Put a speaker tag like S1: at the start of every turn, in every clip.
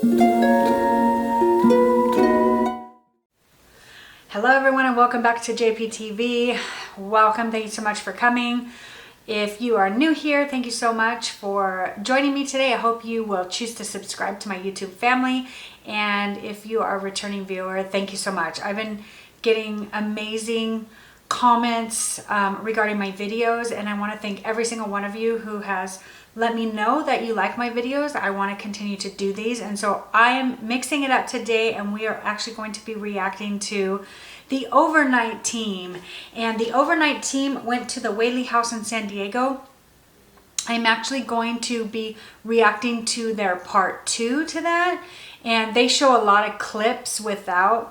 S1: Hello everyone and welcome back to JPTV. Welcome, thank you so much for coming. If you are new here, thank you so much for joining me today. I hope you will choose to subscribe to my YouTube family. And if you are a returning viewer, thank you so much. I've been getting amazing comments regarding my videos, and I want to thank every single one of you who has let me know that you like my videos. I want to continue to do these, and so I am mixing it up today, and we are actually going to be reacting to the overnight team. And the overnight team went to the Whaley house in San Diego. I'm actually going to be reacting to their part 2 to that, and they show a lot of clips within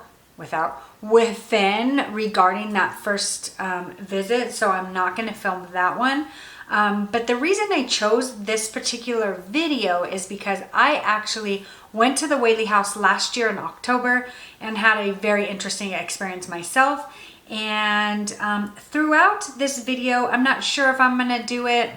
S1: regarding that first visit, so I'm not going to film that one. But the reason I chose this particular video is because I actually went to the Whaley house last year in October and had a very interesting experience myself. And throughout this video, I'm not sure if I'm going to do it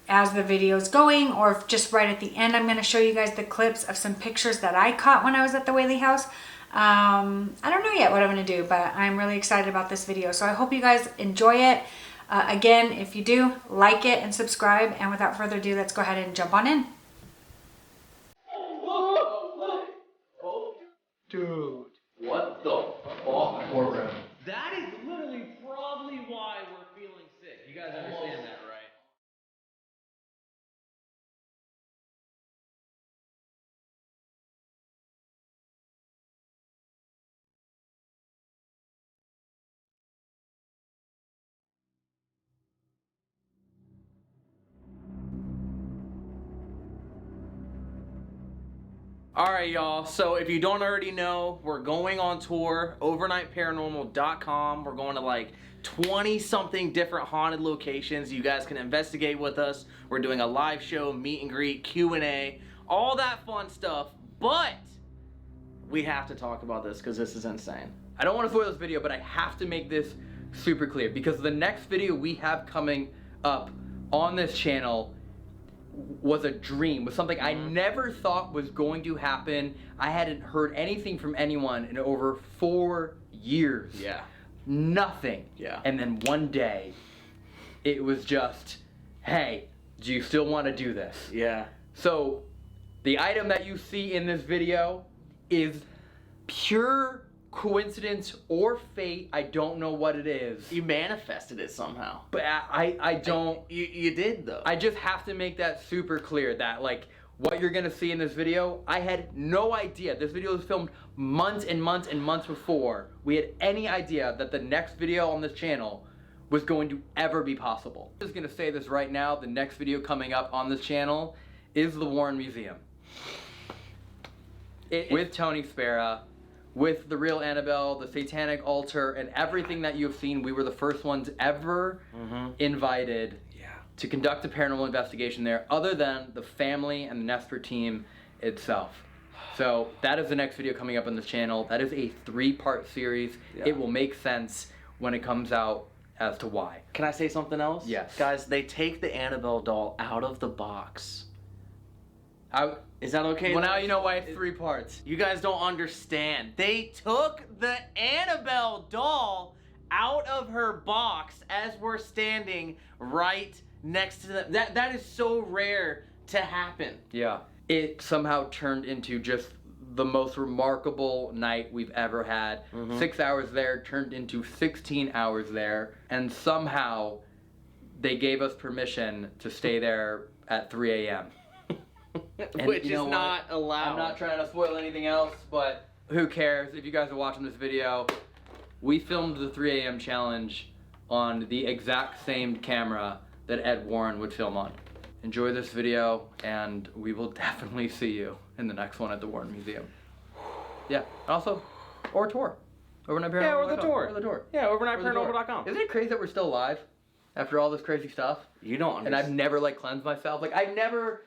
S1: as the video is going or if just right at the end I'm going to show you guys the clips of some pictures that I caught when I was at the Whaley house. I don't know yet what I'm going to do, but I'm really excited about this video. So I hope you guys enjoy it. Again, if you do, like it and subscribe. And without further ado, let's go ahead and jump on in.
S2: Dude, what the fuck? Courtroom.
S3: That is literally probably why we're feeling sick. You guys understand that, right? Alright, y'all, so if you don't already know, we're going on tour, overnightparanormal.com. We're going to like 20-something different haunted locations. You guys can investigate with us. We're doing a live show, meet and greet, Q&A, all that fun stuff. But we have to talk about this because this is insane. I don't want to spoil this video, but I have to make this super clear because the next video we have coming up on this channel was a dream, was something I never thought was going to happen. I hadn't heard anything from anyone in over 4 years.
S2: Yeah.
S3: Nothing.
S2: Yeah.
S3: And then one day, it was just, hey, do you still want to do this?
S2: Yeah.
S3: So, the item that you see in this video is pure coincidence or fate. I don't know what it is.
S2: You manifested it somehow.
S3: But I don't.
S2: You did though.
S3: I just have to make that super clear that like what you're gonna see in this video, I had no idea. This video was filmed months and months and months before we had any idea that the next video on this channel was going to ever be possible. I'm just gonna say this right now, the next video coming up on this channel is the Warren Museum. With Tony Spera, with the real Annabelle, the satanic altar, and everything that you've seen. We were the first ones ever invited to conduct a paranormal investigation there, other than the family and the Nestor team itself. So that is the next video coming up on this channel. That is a 3-part series. Yeah. It will make sense when it comes out as to why.
S2: Can I say something else?
S3: Yes.
S2: Guys, they take the Annabelle doll out of the box. Is that okay?
S3: Well, now you know why it's 3 parts.
S2: You guys don't understand. They took the Annabelle doll out of her box as we're standing right next to them. That is so rare to happen.
S3: Yeah. It somehow turned into just the most remarkable night we've ever had. 6 hours there turned into 16 hours there. And somehow they gave us permission to stay there at 3 a.m.
S2: Which is not allowed.
S3: I'm not trying to spoil anything else, but who cares? If you guys are watching this video, we filmed the 3 a.m. challenge on the exact same camera that Ed Warren would film on. Enjoy this video, and we will definitely see you in the next one at the Warren Museum. Yeah, also, or a tour. Overnight Paranormal.
S2: Yeah, or the tour.
S3: Or the tour.
S2: Yeah, overnightparanormal.com.
S3: Isn't it crazy that we're still alive after all this crazy stuff?
S2: You don't understand.
S3: And I've never like cleansed myself. Like I never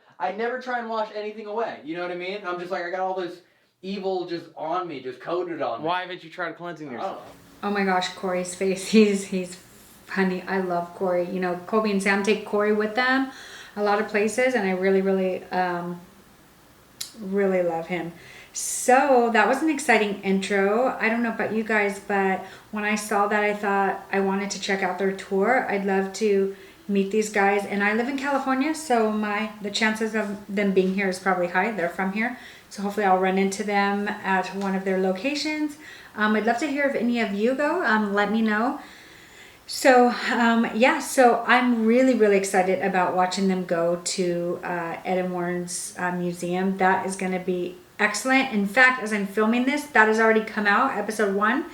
S3: try and wash anything away. You know what I mean? I'm just like, I got all this evil just on me, just coated on me.
S2: Why haven't you tried cleansing yourself?
S1: Oh my gosh, Corey's face. He's funny. I love Corey. You know, Kobe and Sam take Corey with them a lot of places, and I really really love him. So that was an exciting intro. I don't know about you guys, but when I saw that, I thought I wanted to check out their tour. I'd love to meet these guys, and I live in California, so the chances of them being here is probably high. They're from here, so hopefully I'll run into them at one of their locations. I'd love to hear if any of you go. Let me know. So so I'm really, really excited about watching them go to Ed and Warren's museum. That is going to be excellent. In fact, as I'm filming this, that has already come out, episode 1.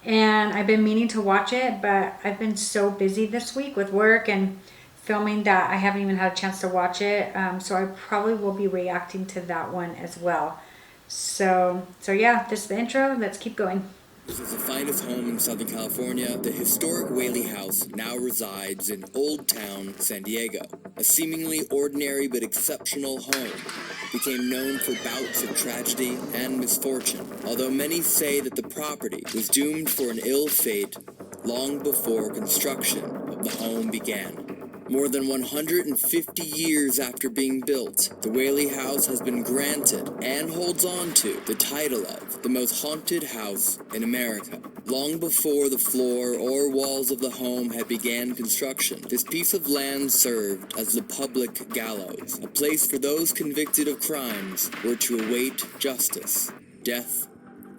S1: And I've been meaning to watch it, but I've been so busy this week with work and filming that I haven't even had a chance to watch it. So I probably will be reacting to that one as well. So yeah, this is the intro. Let's keep going.
S4: This is the finest home in Southern California. The historic Whaley house now resides in Old Town, San Diego. A seemingly ordinary but exceptional home became known for bouts of tragedy and misfortune, although many say that the property was doomed for an ill fate long before construction of the home began. More than 150 years after being built, the Whaley house has been granted and holds on to the title of the most haunted house in America. Long before the floor or walls of the home had began construction, this piece of land served as the public gallows, a place for those convicted of crimes were to await justice, death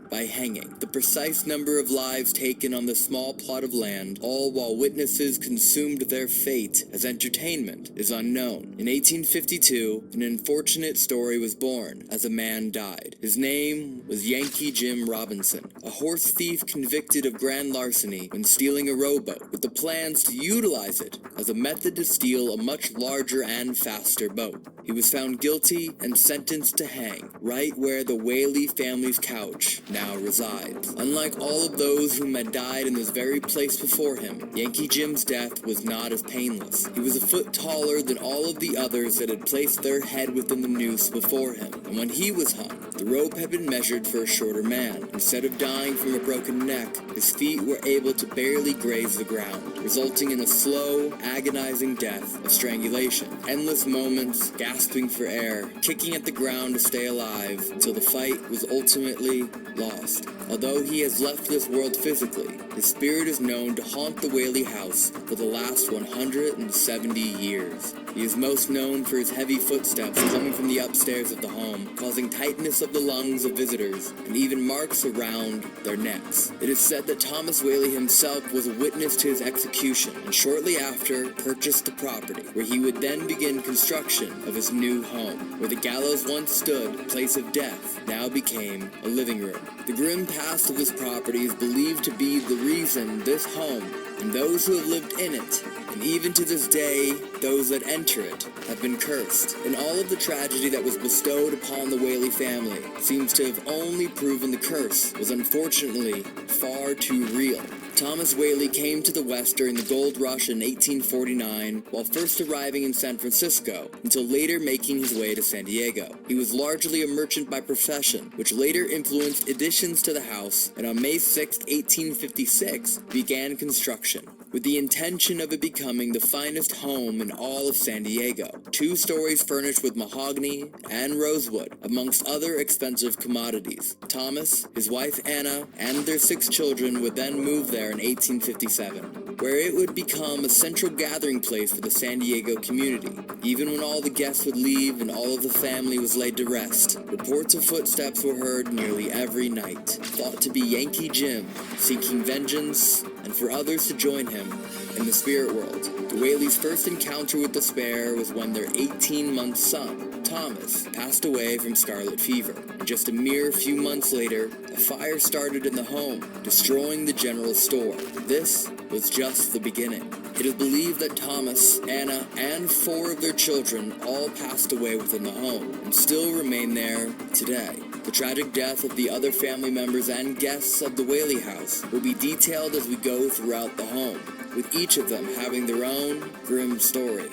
S4: by hanging. The precise number of lives taken on the small plot of land, all while witnesses consumed their fate as entertainment, is unknown. In 1852, an unfortunate story was born as a man died. His name was Yankee Jim Robinson, a horse thief convicted of grand larceny when stealing a rowboat, with the plans to utilize it as a method to steal a much larger and faster boat. He was found guilty and sentenced to hang, right where the Whaley family's couch now resides. Unlike all of those whom had died in this very place before him, Yankee Jim's death was not as painless. He was a foot taller than all of the others that had placed their head within the noose before him, and when he was hung, the rope had been measured for a shorter man. Instead of dying from a broken neck, his feet were able to barely graze the ground, resulting in a slow, agonizing death of strangulation. Endless moments, gasping for air, kicking at the ground to stay alive, until the fight was ultimately lost. Although he has left this world physically, his spirit is known to haunt the Whaley house for the last 170 years. He is most known for his heavy footsteps coming from the upstairs of the home, causing tightness of the lungs of visitors, and even marks around their necks. It is said that Thomas Whaley himself was a witness to his execution, and shortly after purchased the property, where he would then begin construction of his new home. Where the gallows once stood, a place of death, now became a living room. The grim past of this property is believed to be the reason this home, and those who have lived in it, and even to this day, those that enter it, have been cursed. And all of the tragedy that was bestowed upon the Whaley family seems to have only proven the curse was unfortunately far too real. Thomas Whaley came to the West during the gold rush in 1849, while first arriving in San Francisco, until later making his way to San Diego. He was largely a merchant by profession, which later influenced additions to the house, and on May 6, 1856, began construction, with the intention of it becoming the finest home in all of San Diego. 2 stories furnished with mahogany and rosewood, amongst other expensive commodities. Thomas, his wife Anna, and their 6 children would then move there in 1857, where it would become a central gathering place for the San Diego community. Even when all the guests would leave and all of the family was laid to rest, reports of footsteps were heard nearly every night, thought to be Yankee Jim, seeking vengeance, and for others to join him in the spirit world. The Whaleys' first encounter with despair was when their 18-month son, Thomas, passed away from scarlet fever. And just a mere few months later, a fire started in the home, destroying the general store. This was just the beginning. It is believed that Thomas, Anna, and 4 of their children all passed away within the home, and still remain there today. The tragic death of the other family members and guests of the Whaley house will be detailed as we go throughout the home, with each of them having their own grim story.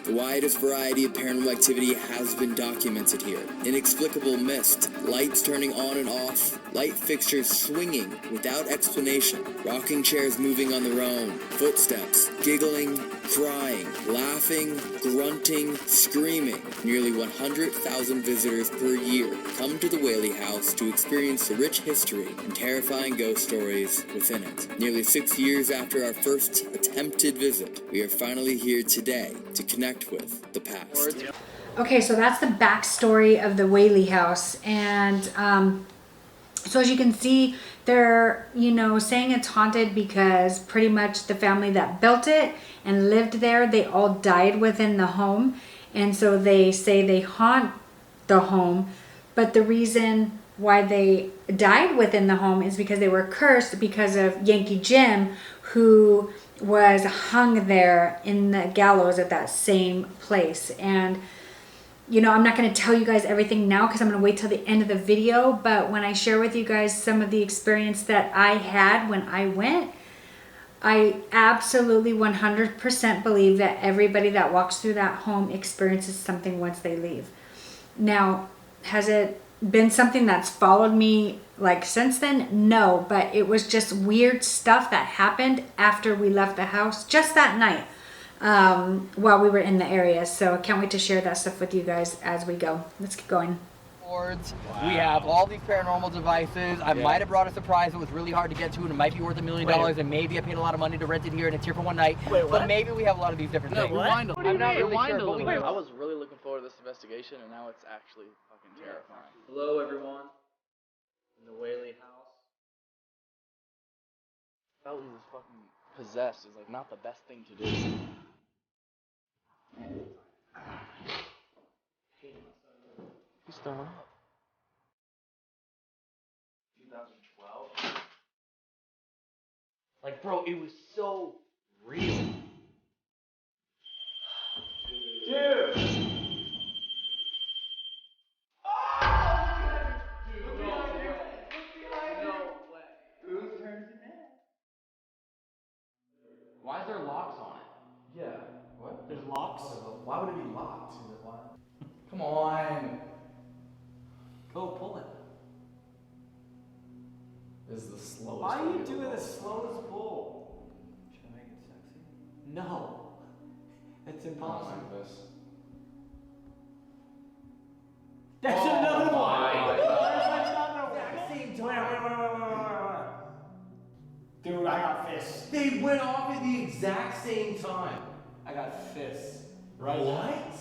S4: The widest variety of paranormal activity has been documented here. Inexplicable mist, lights turning on and off, light fixtures swinging without explanation, rocking chairs moving on their own, footsteps, giggling, crying, laughing, grunting, screaming. Nearly 100,000 visitors per year come to the Whaley house to experience the rich history and terrifying ghost stories within it. Nearly 6 years after our first attempted visit, we are finally here today to connect with the past.
S1: Okay, so that's the backstory of the Whaley house. And so as you can see, they're, saying it's haunted because pretty much the family that built it and lived there, they all died within the home. And so they say they haunt the home. But the reason why they died within the home is because they were cursed because of Yankee Jim, who was hung there in the gallows at that same place. And I'm not going to tell you guys everything now because I'm going to wait till the end of the video. But when I share with you guys some of the experience that I had when I went, I absolutely 100% believe that everybody that walks through that home experiences something once they leave. Now, has it been something that's followed me since then? No, but it was just weird stuff that happened after we left the house just that night. While we were in the area. So I can't wait to share that stuff with you guys as we go. Let's keep going.
S5: Wow. We have all these paranormal devices. I might have brought a surprise that was really hard to get to and it might be worth $1 million and maybe I paid a lot of money to rent it here and it's here for one night. But maybe we have a lot of these different things.
S3: Rewind
S5: I'm not really sure, but
S6: I was really looking forward to this investigation and now it's actually fucking terrifying.
S3: Hello, everyone. In the Whaley house.
S6: Fellas is fucking possessed is not the best thing to do. Who's throwing up?
S3: 2012. Bro, it was so real. Dude! Why is there locks on it?
S6: Yeah. What?
S3: There's locks?
S6: Why would it be locked? Come on.
S3: Go pull it.
S6: This is the slowest.
S3: Why are you doing the slowest pull?
S6: Should I make it sexy?
S3: No. That's
S6: I don't
S3: impossible.
S6: like this.
S3: That's
S6: Oh
S3: another one.
S6: my
S3: There's
S6: God.
S3: another one.
S7: Wait. Dude, I got fists.
S3: They went off at the exact same time.
S7: I got fists. Right?
S3: What?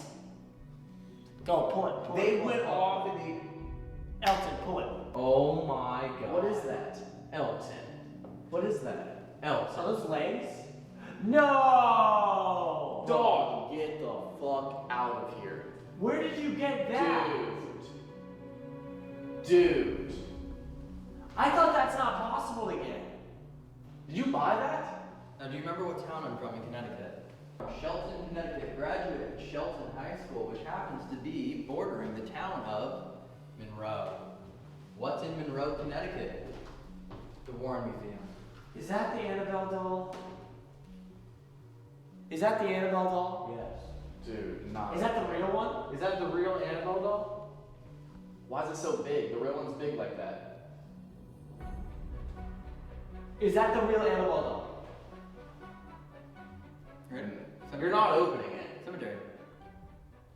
S7: Go, pull it.
S3: They went off at the...
S7: Elton, pull it.
S3: Oh my God.
S6: What is that?
S3: Elton.
S6: What is that?
S3: Elton.
S7: Are those legs? No!
S6: Dog, get the fuck out of here.
S7: Where did you get that?
S6: Dude.
S7: I thought that's not possible to get.
S6: Did you buy that?
S5: Now, do you remember what town I'm from in Connecticut? Shelton, Connecticut, graduated Shelton High School, which happens to be bordering the town of Monroe. What's in Monroe, Connecticut? The Warren Museum.
S7: Is that the Annabelle doll? Is that the Annabelle doll?
S6: Yes. Dude, nah.
S7: Is that the real one?
S3: Is that the real Annabelle doll?
S6: Why is it so big? The real one's big like that.
S7: Is that the real Annabelle doll?
S3: You're not opening it.
S5: Cemetery.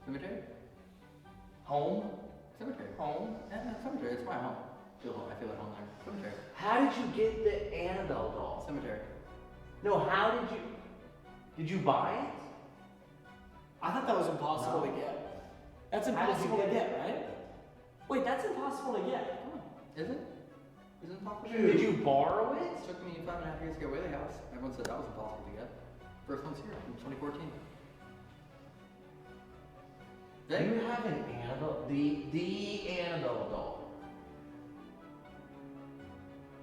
S5: Cemetery?
S3: Home?
S5: Cemetery.
S3: Home?
S5: Yeah, no, cemetery. It's my home. I feel at home there. Cemetery.
S3: How did you get the Annabelle doll?
S5: Cemetery.
S3: No, how did you... Did you buy it?
S7: I thought that was impossible to get. That's
S3: How did you
S7: impossible to
S3: get
S7: get, right? Wait, that's impossible to get.
S5: Is it? Is it impossible?
S3: Did you borrow
S5: It
S3: it?
S5: took me 5.5 years to get Whaley House. Everyone said that was impossible to get. First one's here in 2014.
S3: You have an Annabelle... The Annabelle doll.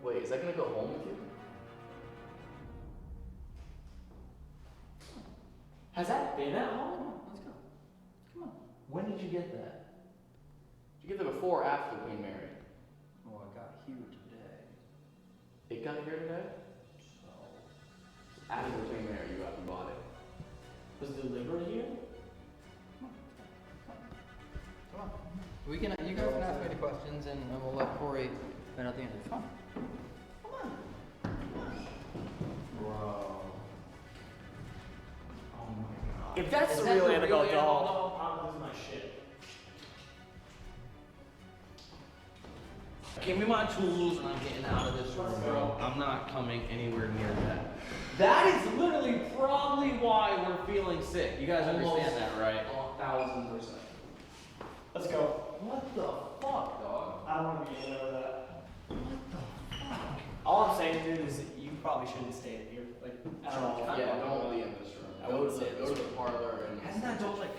S6: Wait, is that gonna go home with you?
S7: Has that been at home?
S5: Come on, let's go. Come on.
S3: When did you get that?
S6: Did you get there before or after Queen Mary?
S5: Oh, I got here today.
S6: It got here today? After Queen Mary, you got and bought it.
S7: Was it delivered here?
S5: You guys can ask me the questions and we'll let Corey find out the answers. Come on. Bro.
S7: Oh my god. If that's
S3: Is
S7: the
S3: that
S7: real
S3: the
S7: Annabelle
S3: real
S7: doll, I'm losing my shit.
S3: Give me my tools and I'm getting out of this room, bro. I'm not coming anywhere near that. That is literally probably why we're feeling sick. You guys understand that, right?
S7: 1000%. Let's go.
S3: What the fuck, dog?
S7: I don't want to be in there with that. What the fuck? All I'm saying, dude, is that you probably shouldn't stay in here. Like, at all.
S5: Yeah, don't be in this room. Go to the parlor and...
S3: Hasn't that dog like...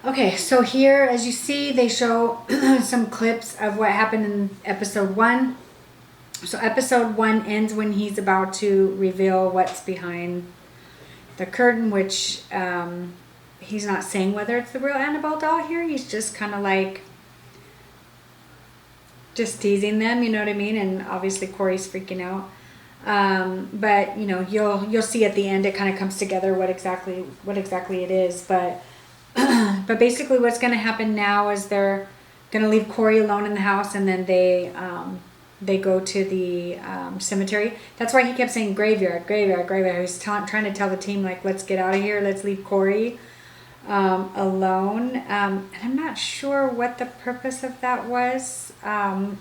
S1: Okay, so here, as you see, they show some clips of what happened in episode 1. So episode 1 ends when he's about to reveal what's behind the curtain, which he's not saying whether it's the real Annabelle doll here. He's just kind of like just teasing them, you know what I mean? And obviously Corey's freaking out. But you know, you'll see at the end it kind of comes together what exactly it is. But but basically what's going to happen now is they're going to leave Corey alone in the house, and then they go to the cemetery. That's why he kept saying graveyard. He's trying to tell the team, like, let's get out of here. Let's leave Corey alone. And I'm not sure what the purpose of that was.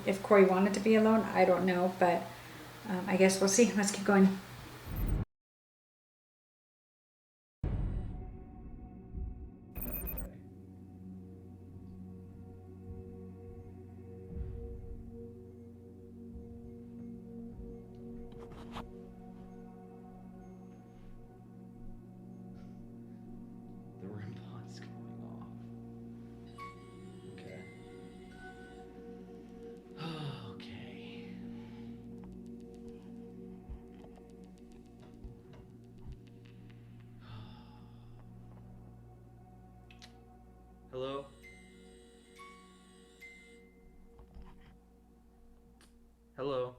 S1: If Corey wanted to be alone, I don't know. But I guess we'll see. Let's keep going.
S3: The REM pod's going off. Okay. Okay. Hello? Hello?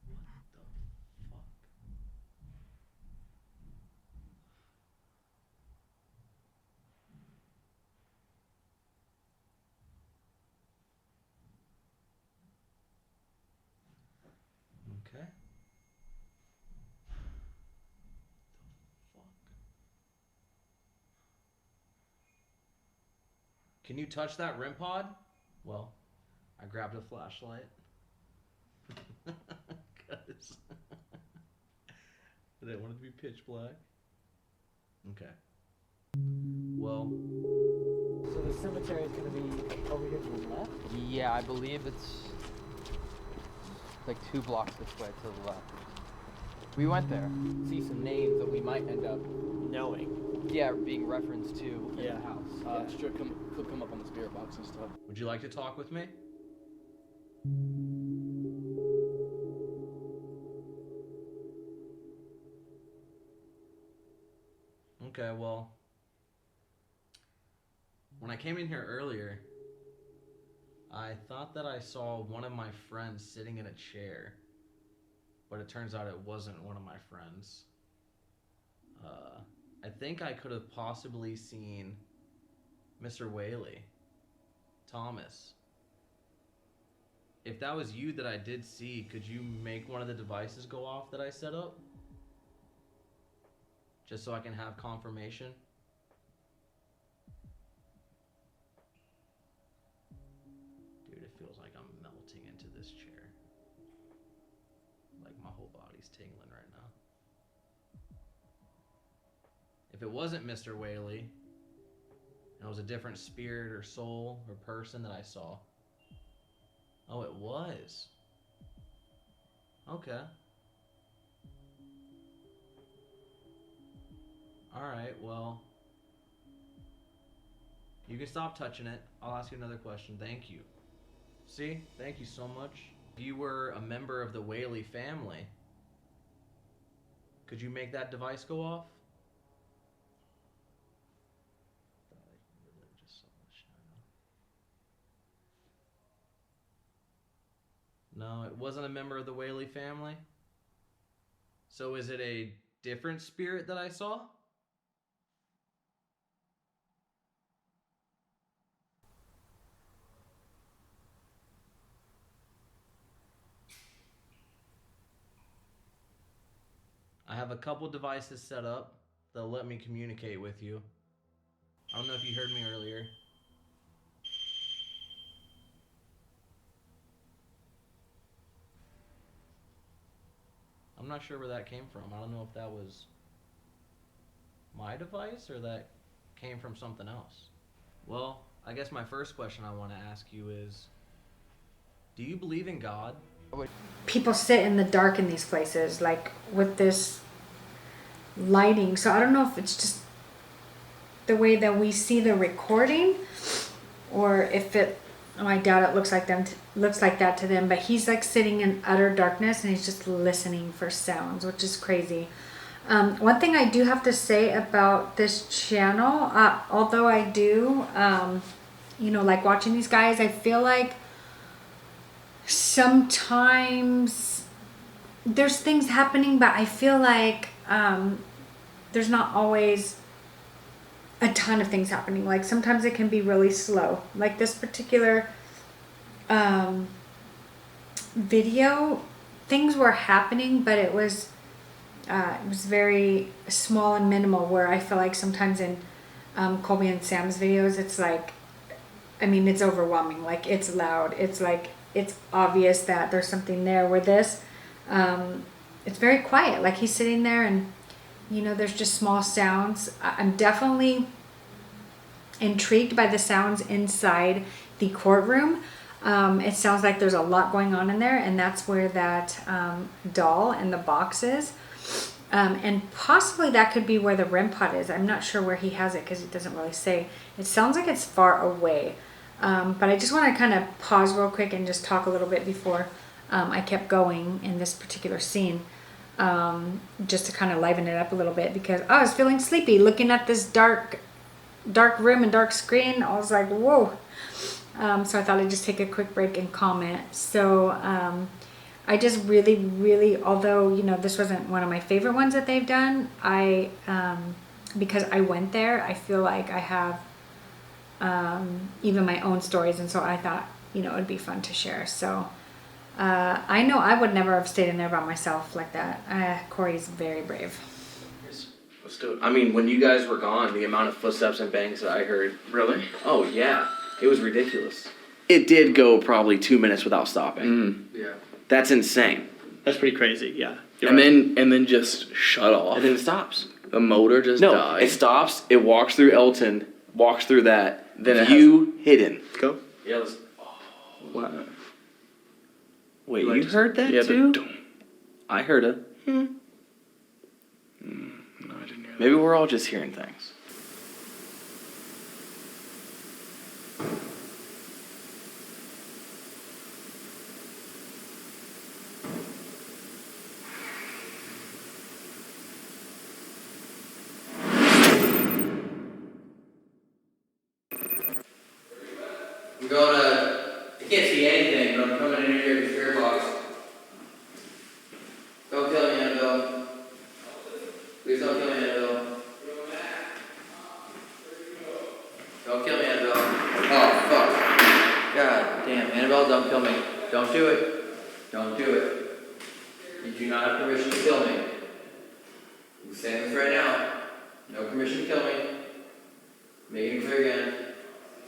S3: What the fuck? Okay. The fuck? Can you touch that REM pod? Well, I grabbed a flashlight. Cause I didn't want it to be pitch black. Okay. Well,
S7: So the cemetery is going to be over here to the left?
S5: Yeah, I believe it's like 2 blocks this way to the left. We went there. See some names that we might end up
S7: Knowing.
S5: being referenced to in the house.
S6: Could come up on the spirit box and stuff.
S3: would you like to talk with me? Okay, well, when I came in here earlier, I thought that I saw one of my friends sitting in a chair, but it turns out it wasn't one of my friends. I think I could have possibly seen Mr. Whaley, Thomas. If that was you that I did see, could you make one of the devices go off that I set up? Just so I can have confirmation. Dude, it feels like I'm melting into this chair. Like my whole body's tingling right now. If it wasn't Mr. Whaley, and it was a different spirit or soul or person that I saw. Oh, it was. Okay. Alright, well, you can stop touching it. I'll ask you another question. Thank you. See? Thank you so much. If you were a member of the Whaley family, could you make that device go off? No, it wasn't a member of the Whaley family? So is it a different spirit that I saw? have a couple devices set up that'll let me communicate with you. I don't know if you heard me earlier. I'm not sure where that came from. I don't know if that was my device or that came from something else. Well, I guess my first question I want to ask you is, do you believe in God?
S1: People sit in the dark in these places, like with this lighting. So I don't know if it's just the way that we see the recording, or if it, oh, I doubt it looks like that to them, but he's like sitting in utter darkness and he's just listening for sounds, which is crazy. One thing I do have to say about this channel, although I do, like watching these guys, I feel like sometimes there's things happening, but I feel like there's not always a ton of things happening. Like sometimes it can be really slow. Like this particular video, things were happening, but it was very small and minimal, where I feel like sometimes in Colby and Sam's videos, it's like, I mean, it's overwhelming. Like it's loud. It's like, it's obvious that there's something there. Where this, it's very quiet. Like he's sitting there and, there's just small sounds. I'm definitely intrigued by the sounds inside the courtroom. It sounds like there's a lot going on in there, and that's where that doll and the box is. And possibly that could be where the REM pod is. I'm not sure where he has it because it doesn't really say. It sounds like it's far away. But I just want to kind of pause real quick and just talk a little bit before I kept going in this particular scene. Just to kind of liven it up a little bit, because I was feeling sleepy looking at this dark room and dark screen. I was like, whoa. So I thought I'd just take a quick break and comment. So I just really, really, although, this wasn't one of my favorite ones that they've done, because I went there, I feel like I have even my own stories. And so I thought, it would be fun to share. So I know I would never have stayed in there by myself like that. Corey's very brave.
S3: Let's do it. I mean, when you guys were gone, the amount of footsteps and bangs that I heard. Really? Oh, yeah. It was ridiculous. It did go probably 2 minutes without stopping.
S5: Mm-hmm. Yeah.
S3: That's insane.
S7: That's pretty crazy, yeah.
S5: And then just shut off.
S3: And then it stops.
S5: The motor just died.
S3: It stops. It walks through Elton, walks through that.
S5: Then it
S3: view hidden.
S5: Go.
S3: Yeah, let's...
S5: What?
S3: Wait, you heard that too? I heard it.
S5: No, I didn't hear that.
S3: Maybe we're all just hearing things.
S5: I'm going to... I can't see anything, but I'm coming in here to the spirit box. Don't kill me, Annabelle. Please don't kill me, Annabelle. Don't kill me, Annabelle. Oh, fuck. God damn, Annabelle, don't kill me. Don't do it. Don't do it. You do not have permission to kill me. I'm saying this right now. No permission to kill me. Making it clear again.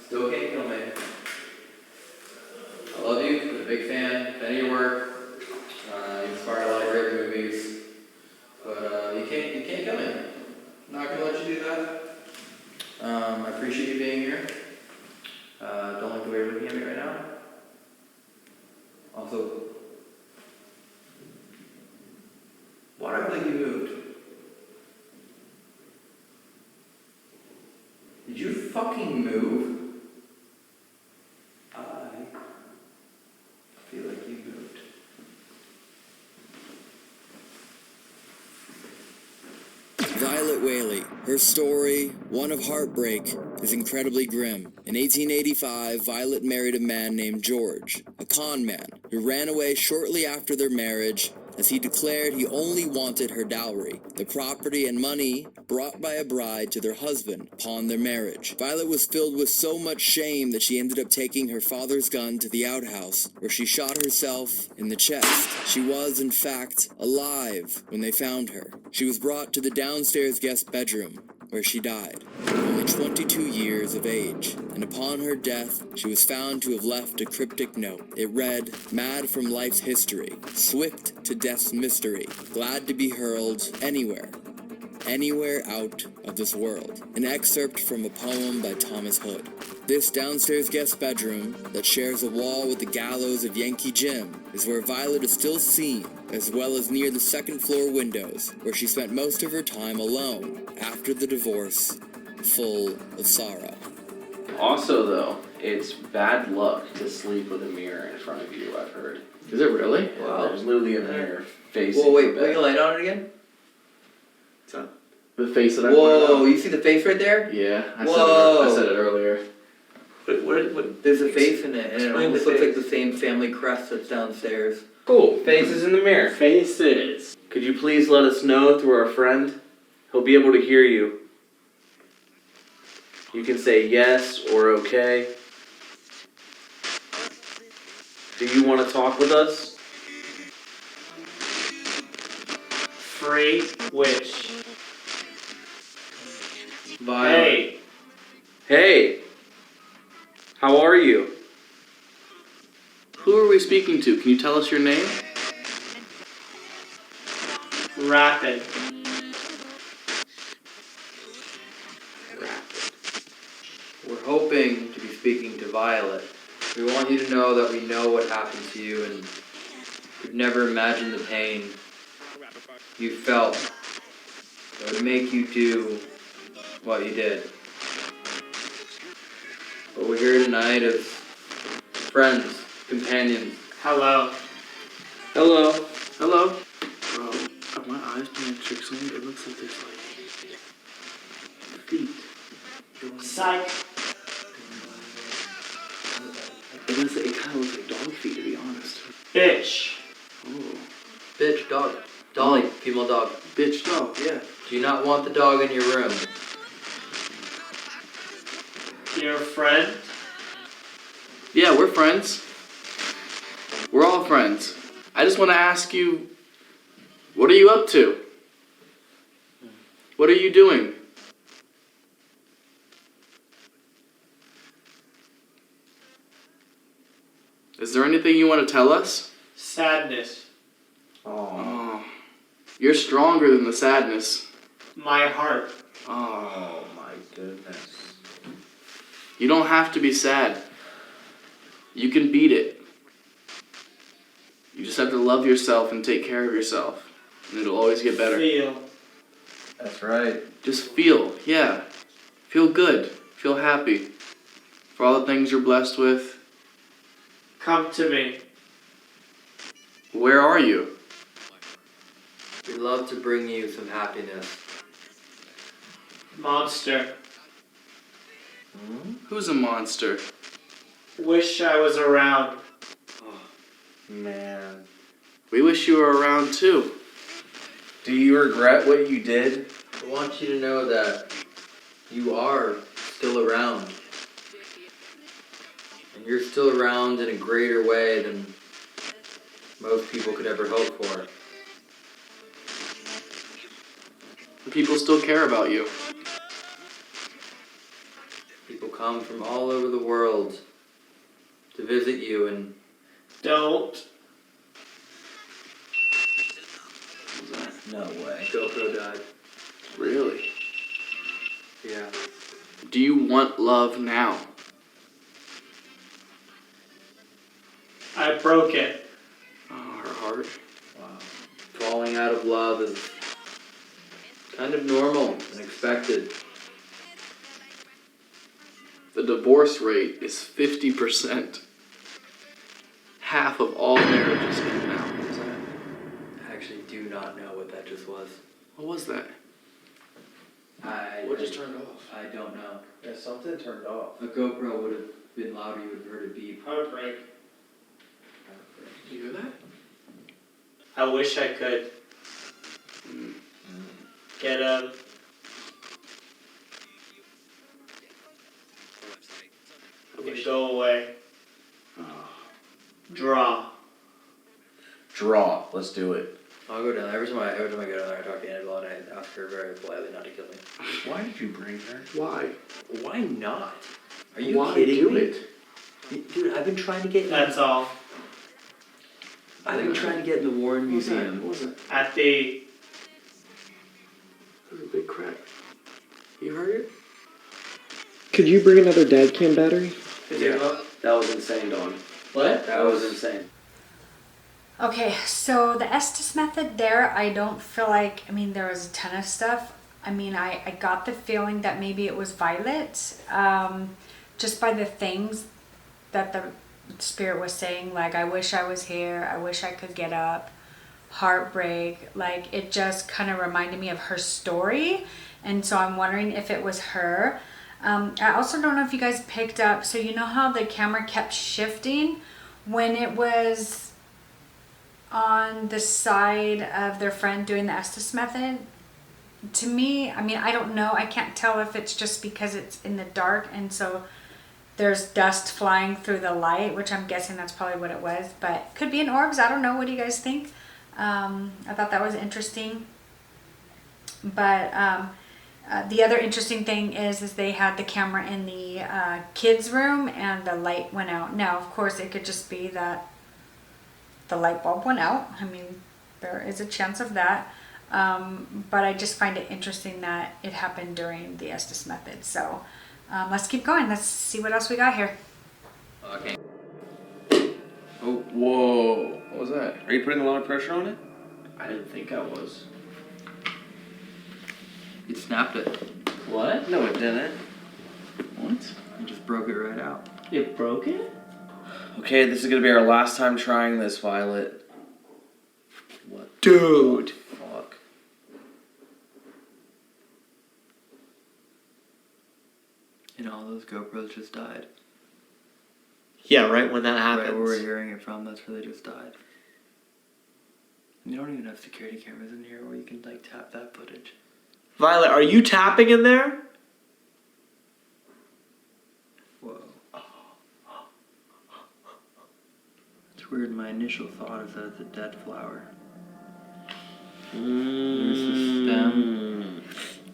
S5: Still can't kill me. I love you. I'm a big fan. Fan of your work. You inspired a lot of great movies. But you can't kill me. I'm not gonna let you do that. I appreciate you being here. Don't like the way you're looking at me right now. Also, why do I believe you moved? Did you fucking move? I feel like you moved.
S4: Violet Whaley. Her story, one of heartbreak, is incredibly grim. In 1885, Violet married a man named George, a con man, who ran away shortly after their marriage as he declared he only wanted her dowry, the property and money brought by a bride to their husband upon their marriage. Violet was filled with so much shame that she ended up taking her father's gun to the outhouse, where she shot herself in the chest. She was, in fact, alive when they found her. She was brought to the downstairs guest bedroom, where she died, only 22 years of age, and upon her death, she was found to have left a cryptic note. It read, "Mad from life's history, swift to death's mystery, glad to be hurled anywhere out of this world." An excerpt from a poem by Thomas Hood. This downstairs guest bedroom that shares a wall with the gallows of Yankee Jim is where Violet is still seen, as well as near the second floor windows, where she spent most of her time alone after the divorce, full of sorrow.
S3: Also, though, it's bad luck to sleep with a mirror in front of you, I've heard.
S5: Is it really?
S3: Wow. There's literally a mirror facing
S5: Whoa, wait,
S3: the
S5: put
S3: bed.
S5: your light on it again?
S3: The face that I
S5: Whoa,
S3: pointed out?
S5: you see the face right there?
S3: Yeah, I
S5: Whoa.
S3: said it earlier.
S6: What?
S5: There's a face in it, and it
S6: Explain
S5: almost
S6: the
S5: looks like
S6: face.
S5: the same family crest that's downstairs.
S3: Cool, faces in the mirror.
S6: Faces.
S3: Could you please let us know through our friend? He'll be able to hear you. You can say yes or okay. Do you want to talk with us?
S7: Free wish.
S5: Violet.
S7: Hey,
S3: Hey, how are you?
S6: Who are we speaking to? Can you tell us your name?
S7: Rapid.
S5: We're hoping to be speaking to Violet. We want you to know that we know what happened to you, and we've never imagined the pain you felt that would make you do what you did. But we're here tonight as friends, companions.
S7: Hello.
S3: Hello.
S6: Hello? Bro, are my eyes playing tricks on me? It looks like there's like feet.
S7: Psych.
S6: It kind of looks like dog feet, to be honest.
S7: Bitch.
S6: Oh.
S5: Bitch, dog. Dolly, female dog.
S6: Bitch dog, yeah.
S5: Do you not want the dog in your room?
S7: Your friend?
S6: Yeah, we're friends. We're all friends. I just want to ask you, what are you up to? What are you doing? Is there anything you want to tell us?
S7: Sadness.
S3: Oh.
S6: Oh, you're stronger than the sadness.
S7: My heart.
S6: Oh,
S3: my goodness.
S6: you don't have to be sad. You can beat it. You just have to love yourself and take care of yourself, and it'll always get better.
S7: Feel.
S3: That's right.
S6: Just feel, yeah. Feel good. Feel happy for all the things you're blessed with.
S7: Come to me.
S6: Where are you?
S5: We'd love to bring you some happiness.
S7: Monster.
S6: Who's a monster?
S7: Wish I was around.
S3: Man.
S6: We wish you were around too.
S3: Do you regret what you did?
S5: I want you to know that you are still around. And you're still around in a greater way than most people could ever hope for.
S6: People still care about you.
S5: People come from all over the world to visit you, and
S7: Don't.
S3: No way.
S5: GoPro died.
S6: Really?
S5: Yeah.
S6: Do you want love now?
S7: I broke it.
S6: Oh, her heart.
S5: Wow. Falling out of love is kind of normal and expected.
S6: The divorce rate is 50%. Half of all marriages end now. What's that?
S5: I actually do not know what that just was.
S6: What was that? What just turned off?
S5: I don't know.
S3: Yeah, something turned off.
S5: A GoPro would have been louder, you would have heard a beep.
S7: Heartbreak.
S6: Did you hear that?
S7: I wish I could get a. Go away. Draw.
S3: Draw. Let's do it.
S5: I'll go down there. Every time I go down there, I talk to Annabelle and I ask her very politely not to kill me.
S3: Why did you bring her?
S6: Why?
S5: Why not? Are you
S6: Why
S5: kidding
S6: do
S5: me?
S6: it?
S5: Dude, I've been trying to get.
S7: That's all.
S5: I've been trying to get in the Warren
S6: What was that?
S5: Museum.
S6: What was it?
S7: At the.
S6: That was a big crack. You heard it?
S8: Could you bring another dad cam battery?
S6: Yeah. That was insane, Dawn.
S7: What?
S6: That was insane.
S1: Okay, so the Estes method there, I don't feel like, I mean, there was a ton of stuff. I mean, I got the feeling that maybe it was Violet, just by the things that the spirit was saying, like, I wish I was here, I wish I could get up, heartbreak, like, it just kind of reminded me of her story, and so I'm wondering if it was her. I also don't know if you guys picked up, so you know how the camera kept shifting when it was on the side of their friend doing the Estes method? To me, I mean, I don't know. I can't tell if it's just because it's in the dark and so there's dust flying through the light, which I'm guessing that's probably what it was, but could be in orbs. I don't know. What do you guys think? I thought that was interesting. But the other interesting thing is they had the camera in the kids' room and the light went out. Now, of course, it could just be that the light bulb went out. I mean, there is a chance of that. But I just find it interesting that it happened during the Estes method. So let's keep going. Let's see what else we got here.
S5: Okay.
S6: Oh, whoa. What was that?
S3: Are you putting a lot of pressure on it?
S6: I didn't think I was.
S5: You snapped it.
S7: What?
S3: No, it didn't.
S6: What?
S5: You just broke it right out.
S7: It broke it?
S3: Okay, this is gonna be our last time trying this, Violet. What?
S8: Dude.
S3: Fuck.
S5: And all those GoPros just died.
S7: Yeah, right when that happens.
S5: Right where we're hearing it from, that's where they just died. You don't even have security cameras in here where you can like tap that footage.
S7: Violet, are you tapping in there?
S5: Whoa. It's weird, my initial thought is that it's a dead flower. There's the stem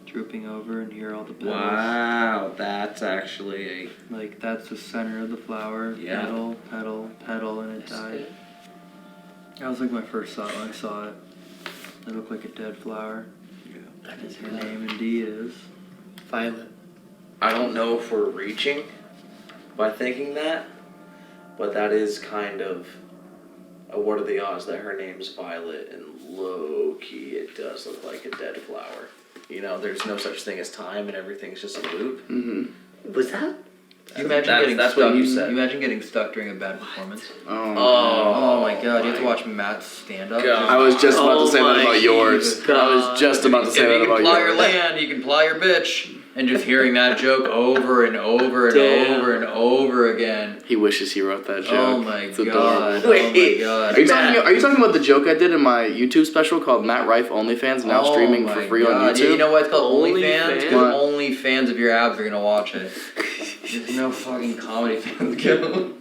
S5: drooping over and here are all the petals.
S3: Wow, that's actually a...
S5: Like that's the center of the flower.
S3: Yeah.
S5: Petal, petal, petal, and it died. That was like my first thought when I saw it. It looked like a dead flower.
S7: That
S5: As her name indeed is.
S7: Violet.
S3: I don't know if we're reaching by thinking that, but that is kind of what are the odds that her name's Violet and low-key it does look like a dead flower. You know, there's no such thing as time and everything's just a loop.
S6: Mm-hmm.
S7: Was that?
S5: You imagine getting
S3: that's
S5: stuck.
S3: what you said.
S5: You imagine getting stuck during a bad performance.
S3: Oh
S5: my god! You have to watch Matt stand up.
S3: God.
S6: I was just about to say that
S7: my
S6: about yours.
S7: God.
S6: I was just about to say that
S5: If you
S6: about
S5: can ply your
S6: yours.
S5: land, you can ply your bitch. And just hearing that joke over and over and
S7: Damn.
S5: over and over again.
S6: He wishes he wrote that joke.
S5: Oh my
S6: It's
S5: god!
S6: adorable.
S5: Oh my god!
S6: Are you talking about the joke I did in my YouTube special called Matt Rife OnlyFans, now streaming for free on YouTube?
S5: Yeah, you know why it's called OnlyFans?
S7: OnlyFans?
S5: Because only fans of your abs are gonna watch it. There's no fucking comedy fans go.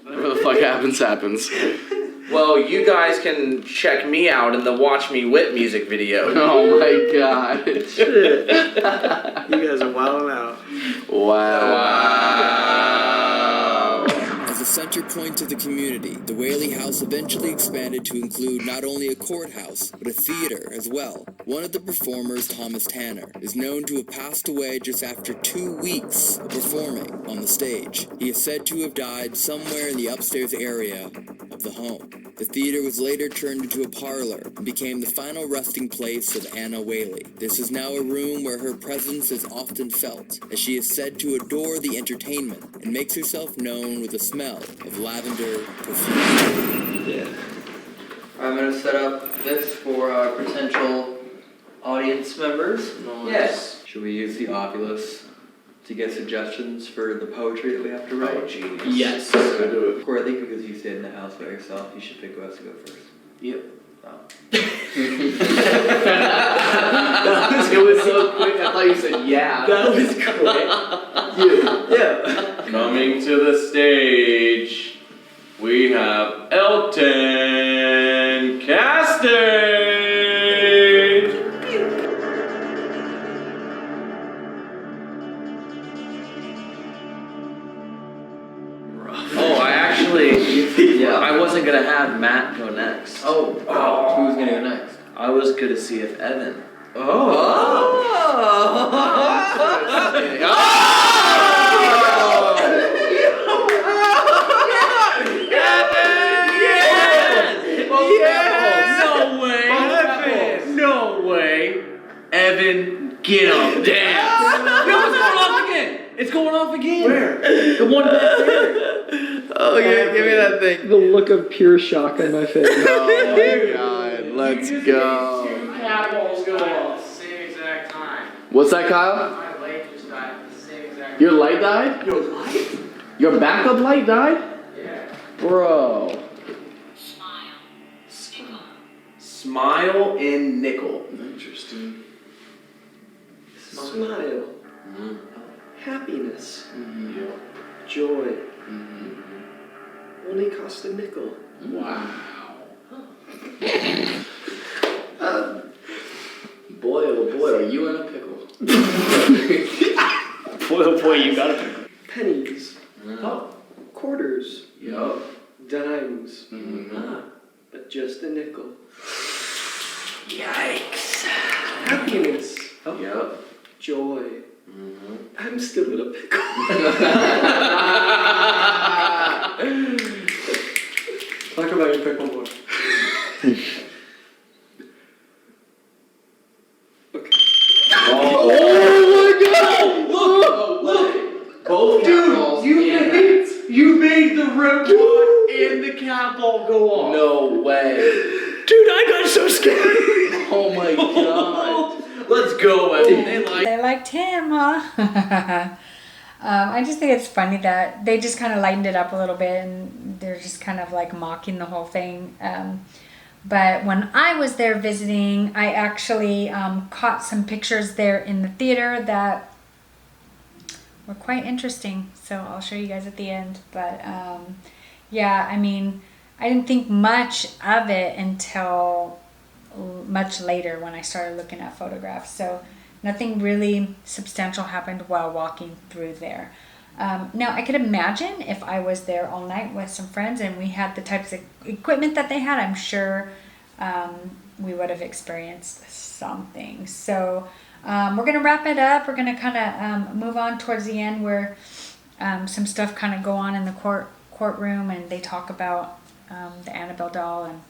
S6: Whatever the fuck happens.
S3: Well, you guys can check me out in the Watch Me Whip music video.
S6: Oh my god.
S7: Shit. You guys are wilding out.
S6: Wow.
S4: As a center point of the community, the Whaley house eventually expanded to include not only a courthouse, but a theater as well. One of the performers, Thomas Tanner, is known to have passed away just after 2 weeks of performing on the stage. He is said to have died somewhere in the upstairs area of the home. The theater was later turned into a parlor and became the final resting place of Anna Whaley. This is now a room where her presence is often felt, as she is said to adore the entertainment and makes herself known with a smell of lavender perfume.
S7: Yeah.
S5: I'm gonna set up this for potential audience members.
S3: Yes.
S5: Should we use the Oculus to get suggestions for the poetry that we have to write?
S6: Oh, genius. Yes. Go do it.
S5: Corey, I think because you stayed in the house by yourself, you should pick who has to go first.
S6: Yep. It was so quick. I thought you said yeah.
S8: That was quick.
S5: Yeah.
S6: Coming to the stage, we have Elton Castaigne.
S9: Oh, I wasn't gonna have Matt go next.
S5: Oh. Who's gonna go next?
S9: I was gonna see if Evan. No way. Evan, get up, dance. No, it's going off again. It's going off again.
S8: Where?
S9: The one back there.
S5: Oh, yeah, give me that thing.
S8: The look of pure shock on my face.
S6: Oh my god, let's go.
S9: Two cat balls go off at the same exact time.
S6: What's that, Kyle?
S9: My light just died at the same exact time.
S6: Your light died?
S8: Your light?
S6: Your backup light died?
S9: Yeah.
S6: Bro.
S9: Smile and nickel.
S6: Interesting.
S8: Smile. Happiness. Joy. Only cost a nickel.
S6: Wow. Boy, oh boy, are you in a pickle?
S7: Boy, oh boy, you got a pickle.
S8: Pennies. Quarters.
S6: Yup.
S8: Dimes. But just a nickel. Yikes. Happiness.
S6: Yup.
S8: Joy. I'm still in a pickle. Talk about your pickle more. Okay.
S6: Oh my god! Look! Both
S9: Dude, you made the rim walk and the cat ball go off.
S6: No way.
S8: Dude, I got so scared.
S6: Oh my god.
S9: Let's go, Evan.
S1: They liked him, huh? I just think it's funny that they just kind of lightened it up a little bit and they're just kind of like mocking the whole thing. But when I was there visiting, I actually caught some pictures there in the theater that were quite interesting. So I'll show you guys at the end. But yeah, I mean, I didn't think much of it until much later when I started looking at photographs. So nothing really substantial happened while walking through there. Now I could imagine if I was there all night with some friends and we had the types of equipment that they had, I'm sure we would have experienced something. So we're gonna wrap it up. We're gonna kind of move on towards the end where some stuff kind of go on in the courtroom and they talk about the Annabelle doll and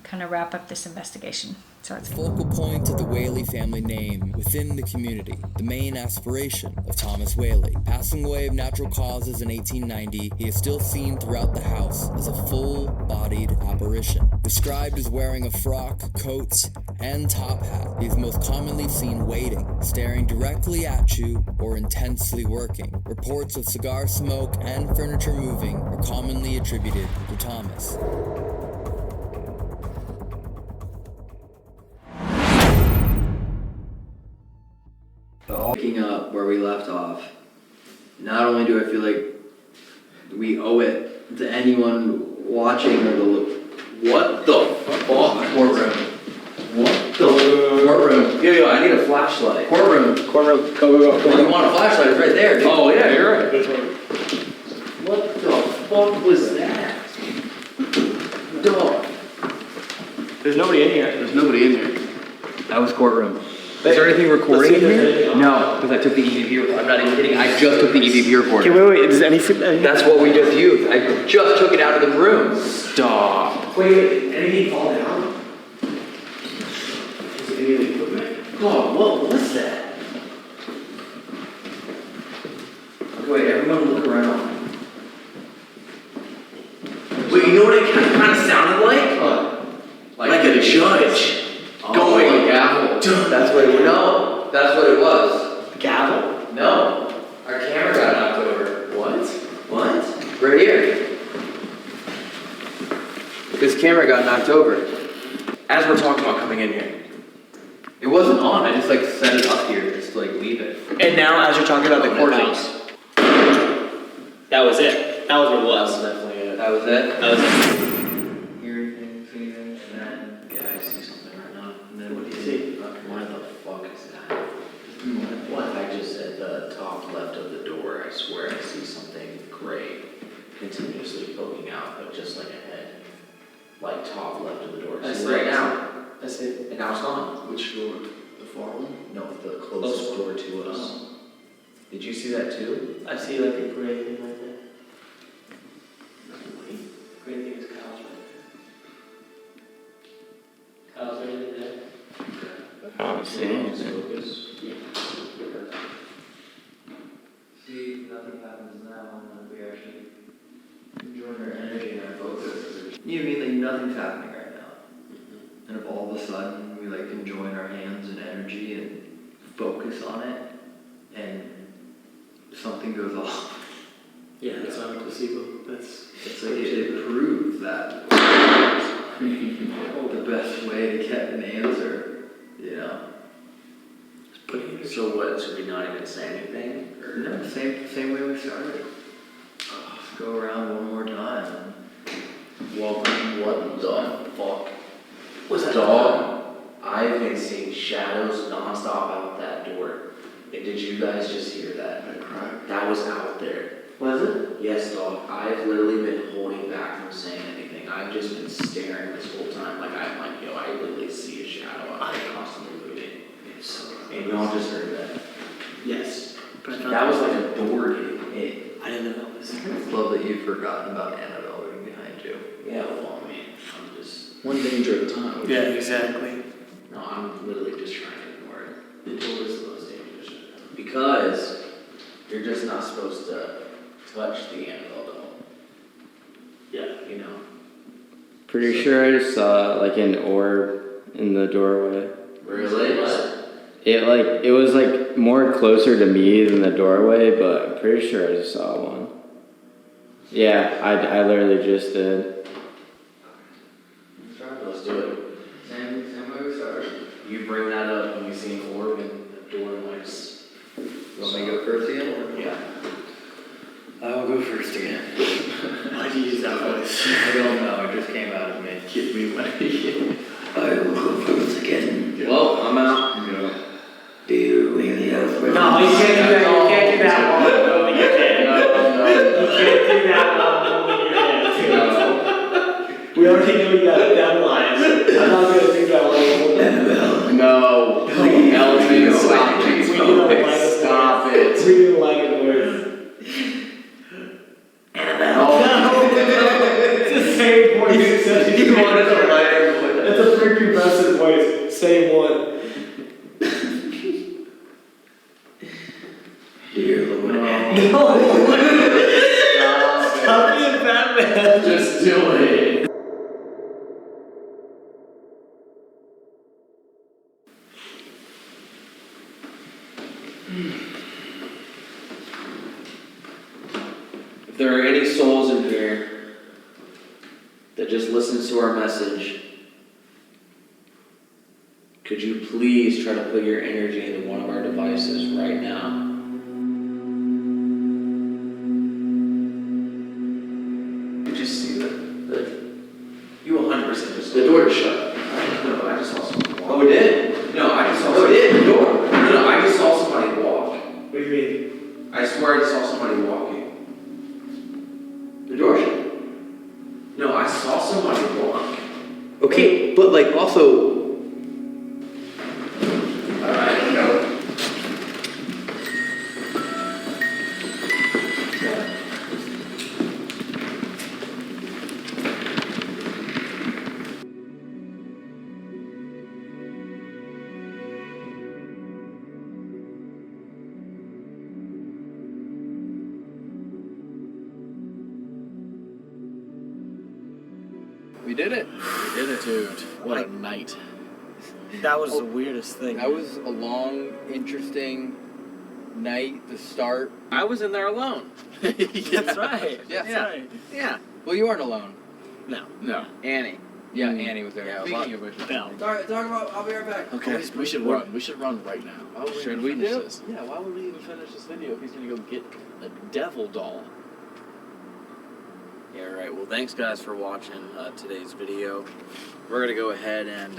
S1: kind of wrap up this investigation. So it's
S4: Focal point of the Whaley family name within the community, the main aspiration of Thomas Whaley. Passing away of natural causes in 1890, he is still seen throughout the house as a full-bodied apparition. Described as wearing a frock, coat, and top hat, he is most commonly seen waiting, staring directly at you, or intensely working. Reports of cigar smoke and furniture moving are commonly attributed to Thomas.
S5: Picking up where we left off, not only do I feel like we owe it to anyone watching or what the fuck? Courtroom. What the courtroom? Yo, I need a flashlight. Courtroom.
S8: Go.
S5: Well, you want a flashlight? It's right there, dude.
S6: Oh yeah, you're right.
S5: What the fuck was that? Dog.
S7: There's nobody in here.
S6: There's nobody in here.
S5: That was courtroom. Is there anything recording in here? No, because I took the EVP recorder. I'm not even kidding. I just took the EVP recorder.
S8: Okay, wait. Does anything?
S5: That's what we just used. I just took it out of the room.
S6: Stop.
S7: Wait, anything fall down?
S6: Is any of the equipment?
S5: God, what was that? Okay, wait, everyone look around.
S9: Wait, you know what it kind of sounded like? Like a judge.
S5: Going a gavel. That's what it was. No, that's what it was.
S7: Gavel?
S5: No. Our camera got knocked over.
S9: As we're talking about coming in here.
S5: It wasn't on. I just like set it up here just to like leave it.
S7: And now, as you're talking about the courthouse, that was it. That was what it was.
S9: Definitely it.
S5: That was it.
S7: That was it.
S5: Hear anything, see anything, and then
S6: Yeah, I see something right now. And then
S7: What do you see?
S6: What the fuck is that? What? I just said the top left of the door. I swear I see something gray continuously poking out, but just like a head. Like top left of the door.
S7: I
S6: See
S7: see
S6: right
S7: it.
S6: now.
S7: I see it.
S6: And now it's gone.
S8: Which door? The far one?
S6: No, the closest door to us. Did you see that too?
S7: I see like a gray thing right there. Gray thing is Kyle's right there. Kyle's right there.
S6: Oh, see.
S5: see, nothing happens now when we actually join our energy and our focus. You mean like nothing's happening right now? And if all of a sudden we like can join our hands and energy and focus on it, and something goes off.
S7: Yeah, it's not a placebo.
S5: It's like it proves that the best way to get an answer, you know.
S6: So what? So we not even say anything? Or?
S5: No, same way we started. Let's go around one more time.
S6: Welcome, what the fuck?
S7: What's that?
S6: Dog, I've been seeing shadows nonstop out that door. And did you guys just hear that? That was out there.
S7: Was it?
S6: Yes, dog. I've literally been holding back from saying anything. I've just been staring this whole time. Like I'm like, yo, I literally see a shadow out there constantly moving. And y'all just heard that.
S7: Yes. But
S6: That was like a door getting hit.
S7: I didn't know that was.
S5: I just love that you've forgotten about Annabelle being behind you.
S6: Yeah, well, I mean, I'm just.
S8: One danger at a time.
S7: Yeah, exactly.
S6: No, I'm literally just trying to ignore it. The door is the most dangerous. Because you're just not supposed to touch the Annabelle doll.
S7: Yeah.
S6: You know?
S10: Pretty sure I just saw like an orb in the doorway.
S6: Really?
S10: It was like more closer to me than the doorway, but I'm pretty sure I just saw one. Yeah, I literally just did.
S6: Let's do it.
S5: Same way we started.
S6: You bring that up when we see an orb and the door lights.
S5: You want me to go first again?
S6: Yeah.
S5: I'll go first again.
S7: Why'd you use that voice?
S5: I don't know, it just came out of me.
S7: Get me away.
S5: I will go first again.
S6: Well, I'm out.
S5: Dear Whaley House.
S7: No, you can't do that. You can't do that while moving your head. You can't do that while moving your head. We already knew you got deadlines. I'm not going to do that while you're moving.
S6: No. Elton, stop it.
S7: Stop it. We didn't like it worse. It's the same voice.
S5: You wanted a lighter voice.
S7: That's a preconcussive voice. Same one.
S5: Dear Lord.
S7: No. Stop being Batman.
S6: Just do it. If there are any souls in here that just listens to our message, could you please try to put your energy into one of our devices right now? You just see you 100% just. The door is shut. No, I just saw someone walk. Oh, it did? No, I just saw. Oh, it did. The door. No, I just saw somebody walk.
S7: What do you mean?
S6: I swear I just saw somebody walking.
S5: The door shut.
S6: No, I saw somebody walk.
S5: Okay, but like also.
S6: Alright, go.
S8: We did it. We did it. Dude, what a night.
S7: That was the weirdest thing.
S8: That was a long, interesting night to start. I was in there alone.
S7: That's right.
S8: Yeah.
S7: That's right.
S8: Yeah. Well, you weren't alone.
S7: No.
S8: No. Annie. Yeah, Annie was there.
S7: Yeah,
S8: Speaking of which,
S7: Bell.
S5: Talk about. I'll be right back.
S6: Okay, we should run. We should run right now.
S7: Why would
S6: Should
S7: even
S6: we
S7: finish
S6: do?
S7: this?
S6: Yeah, why would we even finish this video if he's gonna go get a devil doll?
S9: Yeah, right. Well, thanks guys for watching today's video. We're gonna go ahead and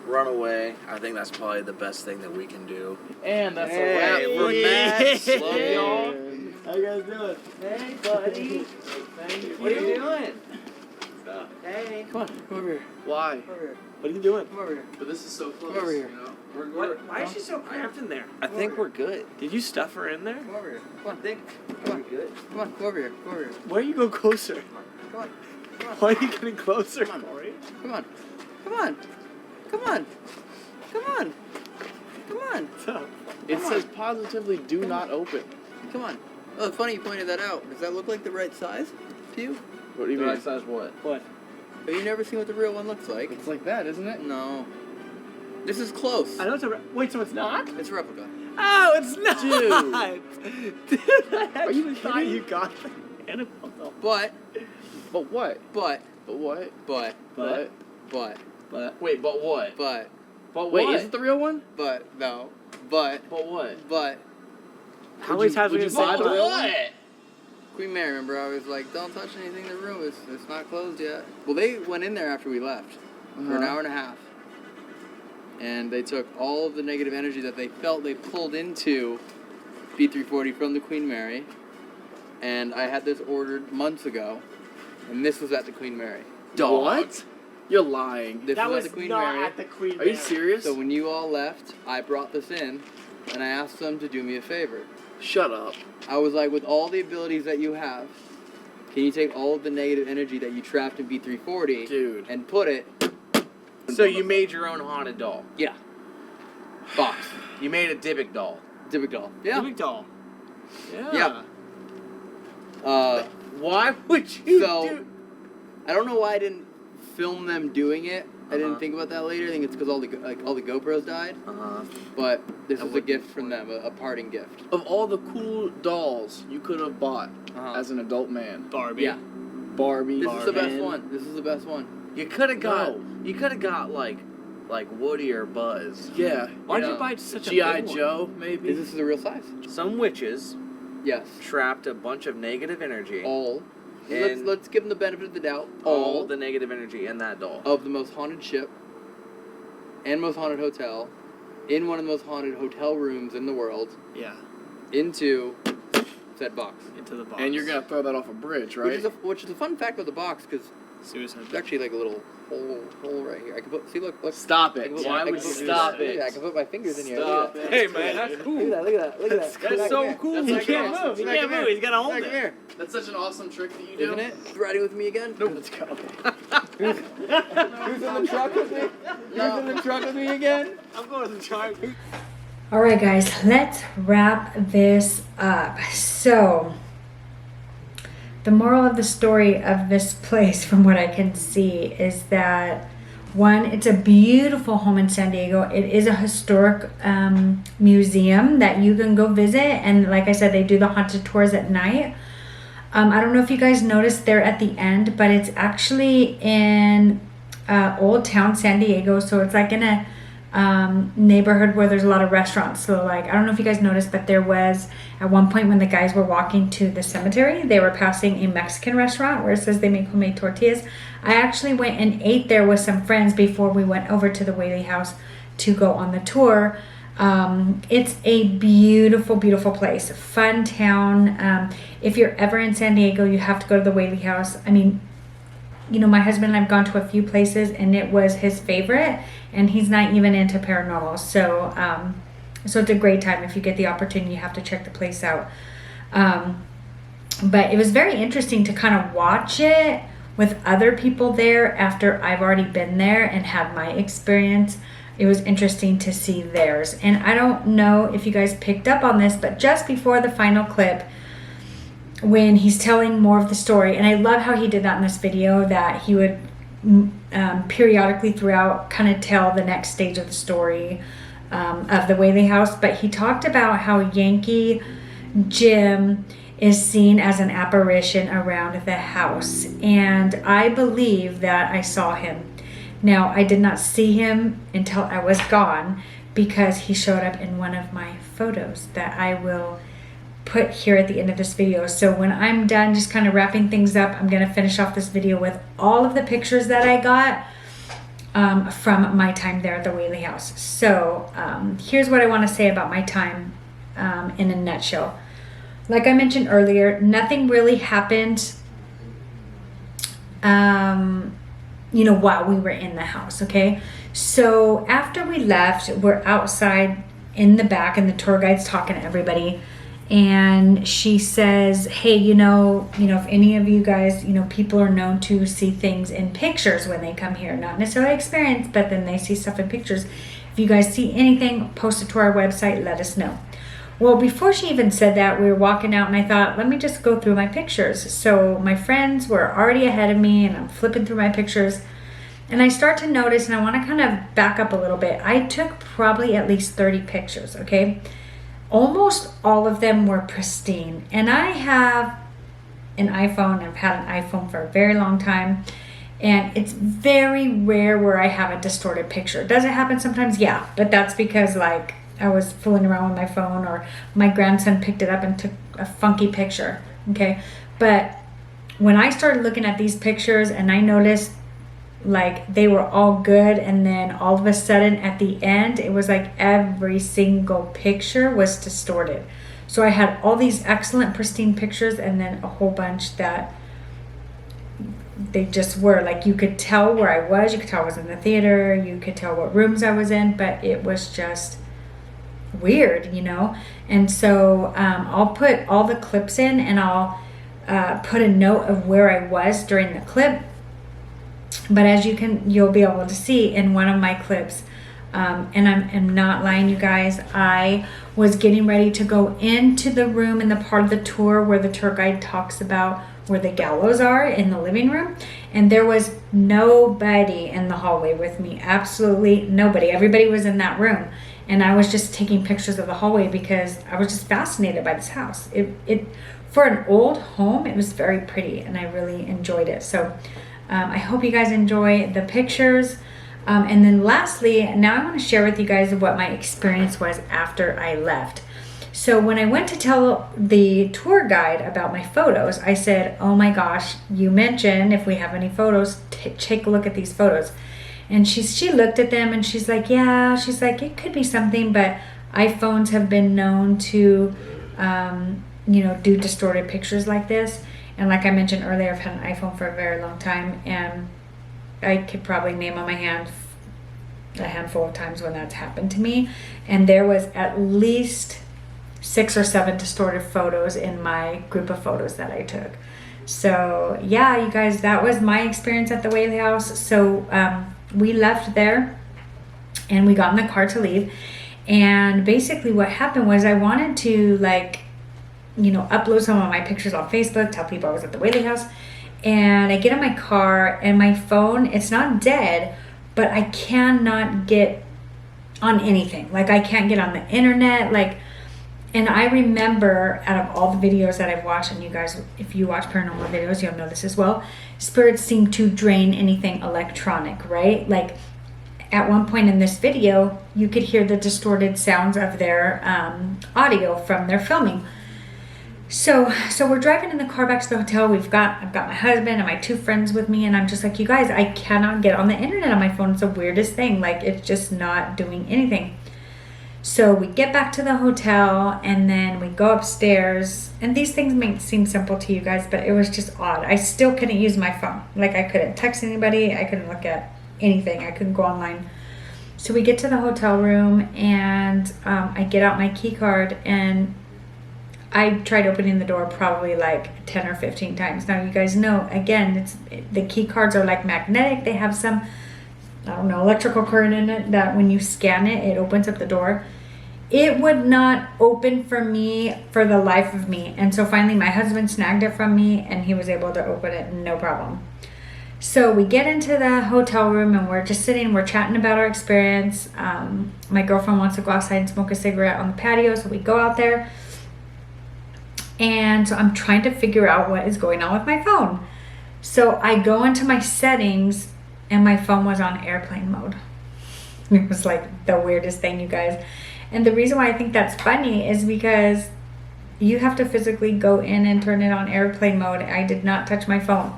S9: run away. I think that's probably the best thing that we can do.
S6: And that's
S9: Hey,
S6: a wrap for
S9: Matt.
S6: Matt.
S9: Love y'all.
S6: How you guys doing?
S9: Hey, buddy.
S6: Thank you.
S9: What are you doing?
S6: Stuff.
S9: Hey.
S8: come on, come over here.
S6: Why?
S8: Come over here.
S6: What are you doing?
S8: Come over here.
S6: But this is so close.
S8: Come over here.
S6: You know? We're
S9: Why is she so cramped in there?
S6: I think we're good.
S9: Did you stuff her in there?
S8: Come over here. Come on,
S9: Come on. Good.
S8: come on, come over here. Come over here.
S6: Why are you going closer?
S8: Come on, come on.
S6: Why are you getting closer?
S8: Come on.
S6: Corey?
S8: Come on. Come on. Come on. Come on. Come on.
S6: So, it
S8: Come
S6: says positively do not open.
S8: Come on. Oh, it's funny you pointed that out. Does that look like the right size to you?
S6: What do you
S9: The
S6: mean?
S9: right size what?
S6: What?
S8: Have you never seen what the real one looks like?
S6: It's like that, isn't it?
S8: No. This is close.
S6: I know it's a wait, so it's not?
S8: It's a replica.
S6: Oh, it's not! Dude,
S7: Are you
S6: I thought you got the Annabelle doll.
S8: But
S6: What?
S8: what?
S6: But what?
S8: But
S6: Wait, but what?
S8: but
S6: But wait, is it the real one?
S8: but no. But
S6: What?
S7: How many times
S6: would
S7: we
S6: you
S7: just say
S6: buy
S7: the
S6: the
S7: real
S6: what?
S8: Queen Mary, remember I was like, don't touch anything in the room, it's not closed yet. Well, they went in there after we left for an hour and a half. And they took all of the negative energy that they felt they pulled into B340 from the Queen Mary. And I had this ordered months ago. And this was at the Queen Mary.
S6: What? You're lying.
S8: This
S7: That
S8: was
S7: was
S8: at the Queen
S7: not
S8: Mary.
S7: at the Queen
S6: Are
S7: Mary.
S6: you serious?
S8: So when you all left, I brought this in. And I asked them to do me a favor.
S6: Shut up.
S8: I was like, with all the abilities that you have, can you take all of the negative energy that you trapped in B340
S6: Dude.
S8: and put it
S9: So you made your own haunted doll.
S8: Yeah. Box.
S9: You made a Dybbuk doll.
S8: Dybbuk doll. Yeah.
S7: Dybbuk doll.
S8: Yeah.
S9: Why would you
S8: So,
S9: do?
S8: I don't know why I didn't film them doing it. I didn't
S9: Uh-huh.
S8: think about that later. I think it's because all the GoPros died. But this is a gift from them, a parting gift.
S6: Of all the cool dolls you could have bought
S8: Uh-huh.
S6: as an adult man,
S7: Barbie.
S8: Yeah.
S6: Barbie.
S8: This is the best
S6: Ken.
S8: one. This is the best one.
S9: You could have got.
S6: No.
S9: You could have got like Woody or Buzz.
S6: Yeah.
S7: Why'd
S8: You
S7: you
S8: know,
S7: buy such a
S6: G.I.
S7: big one?
S6: Joe, maybe.
S8: This is the real size.
S9: Some witches
S8: Yes.
S9: trapped a bunch of negative energy.
S8: All.
S9: And-
S8: Let's give them the benefit of the doubt.
S9: all the negative energy in that doll.
S8: of the most haunted ship and most haunted hotel in one of the most haunted hotel rooms in the world
S7: Yeah.
S8: into said box.
S7: Into the box.
S6: And you're gonna throw that off a bridge, right?
S8: Which is a fun fact about the box because
S7: Suicide.
S8: there's actually like a little hole right here. I can put look.
S6: Stop
S8: I
S6: it.
S8: can put-
S7: Why
S8: I can
S7: would
S8: put-
S7: you do
S6: stop
S7: that?
S8: Look at
S6: it?
S8: that, I can put my fingers in here.
S6: Stop
S8: Look at
S6: it.
S9: Hey man, that's
S8: that.
S9: cool.
S8: Look at that. Look at that. Look at that.
S9: That's so cool.
S6: That's
S7: He
S6: like
S7: can't
S6: awesome.
S7: move. He
S8: Come
S7: can't
S8: here.
S7: move. He's got to hold
S8: Come
S7: it.
S8: here.
S6: That's such an awesome trick that you do.
S8: Isn't it? Riding with me again?
S6: Nope. Let's go.
S8: Who's in the truck with me? Who's in the truck with me again?
S7: I'm going to the truck.
S1: All right, guys, let's wrap this up. So, the moral of the story of this place, from what I can see, is that one, it's a beautiful home in San Diego. It is a historic museum that you can go visit. And like I said, they do the haunted tours at night. I don't know if you guys noticed there at the end, but it's actually in Old Town San Diego. So it's like in a neighborhood where there's a lot of restaurants. So like, I don't know if you guys noticed, but there was at one point when the guys were walking to the cemetery, they were passing a Mexican restaurant where it says they make homemade tortillas. I actually went and ate there with some friends before we went over to the Whaley house to go on the tour. It's a beautiful, beautiful place, fun town. If you're ever in San Diego, you have to go to the Whaley house. I mean, you know, my husband and I've gone to a few places and it was his favorite, and he's not even into paranormal. So, so it's a great time. If you get the opportunity, you have to check the place out. But it was very interesting to kind of watch it with other people there after I've already been there and had my experience. It was interesting to see theirs. And I don't know if you guys picked up on this, but just before the final clip, when he's telling more of the story, and I love how he did that in this video, that he would periodically throughout kind of tell the next stage of the story of the Whaley house. But he talked about how Yankee Jim is seen as an apparition around the house, and I believe that I saw him. Now, I did not see him until I was gone because he showed up in one of my photos that I will put here at the end of this video. So when I'm done just kind of wrapping things up, I'm going to finish off this video with all of the pictures that I got from my time there at the Whaley house. So here's what I want to say about my time in a nutshell. Like I mentioned earlier, nothing really happened you know, while we were in the house, okay? So after we left, we're outside in the back and the tour guide's talking to everybody, and she says, hey, you know, if any of you guys, you know, people are known to see things in pictures when they come here, not necessarily experience, but then they see stuff in pictures. If you guys see anything, post it to our website, let us know. Well, before she even said that, we were walking out and I thought, let me just go through my pictures. So my friends were already ahead of me and I'm flipping through my pictures. And I start to notice, and I want to kind of back up a little bit. I took probably at least 30 pictures, okay? Almost all of them were pristine. And I have an iPhone. I've had an iPhone for a very long time. And it's very rare where I have a distorted picture. Does it happen sometimes? Yeah. But that's because, like, I was fooling around with my phone, or my grandson picked it up and took a funky picture, okay? But when I started looking at these pictures and I noticed like they were all good, and then all of a sudden at the end it was like every single picture was distorted. So I had all these excellent pristine pictures and then a whole bunch that they just were like, you could tell where I was, you could tell I was in the theater, you could tell what rooms I was in, but it was just weird, you know. And so I'll put all the clips in, and I'll put a note of where I was during the clip. But as you'll be able to see in one of my clips, and I'm not lying, you guys, I was getting ready to go into the room in the part of the tour where the tour guide talks about where the gallows are in the living room, and there was nobody in the hallway with me. Absolutely nobody. Everybody was in that room, and I was just taking pictures of the hallway because I was just fascinated by this house. It for an old home, it was very pretty, and I really enjoyed it. So I hope you guys enjoy the pictures. And then lastly, now I want to share with you guys what my experience was after I left. So when I went to tell the tour guide about my photos, I said, oh my gosh, you mentioned if we have any photos, take a look at these photos. And she looked at them and she's like, yeah, she's like, it could be something, but iPhones have been known to, you know, do distorted pictures like this. And like I mentioned earlier, I've had an iPhone for a very long time, and I could probably name on my hand a handful of times when that's happened to me. And there was at least 6 or 7 distorted photos in my group of photos that I took. So yeah, you guys, that was my experience at the Whaley house. So we left there and we got in the car to leave. And basically what happened was I wanted to, like, you know, upload some of my pictures on Facebook, tell people I was at the Whaley house. And I get in my car and my phone, it's not dead, but I cannot get on anything. Like, I can't get on the internet. Like, and I remember out of all the videos that I've watched, and you guys, if you watch paranormal videos, you'll know this as well, spirits seem to drain anything electronic, right? Like, at one point in this video, you could hear the distorted sounds of their audio from their filming. So we're driving in the car back to the hotel. I've got my husband and my 2 friends with me, and I'm just like, you guys, I cannot get on the internet on my phone. It's the weirdest thing. Like, it's just not doing anything. So we get back to the hotel, and then we go upstairs, and these things may seem simple to you guys, but it was just odd. I still couldn't use my phone. Like, I couldn't text anybody. I couldn't look at anything. I couldn't go online. So we get to the hotel room, and I get out my key card, and I tried opening the door probably like 10 or 15 times. Now, you guys know, again, the key cards are like magnetic. They have some, I don't know, electrical current in it that when you scan it, it opens up the door. It would not open for me for the life of me. And so finally my husband snagged it from me, and he was able to open it, no problem. So we get into the hotel room, and we're just sitting, we're chatting about our experience. My girlfriend wants to go outside and smoke a cigarette on the patio, so we go out there. And so I'm trying to figure out what is going on with my phone. So I go into my settings, and my phone was on airplane mode. It was like the weirdest thing, you guys. And the reason why I think that's funny is because you have to physically go in and turn it on airplane mode. I did not touch my phone.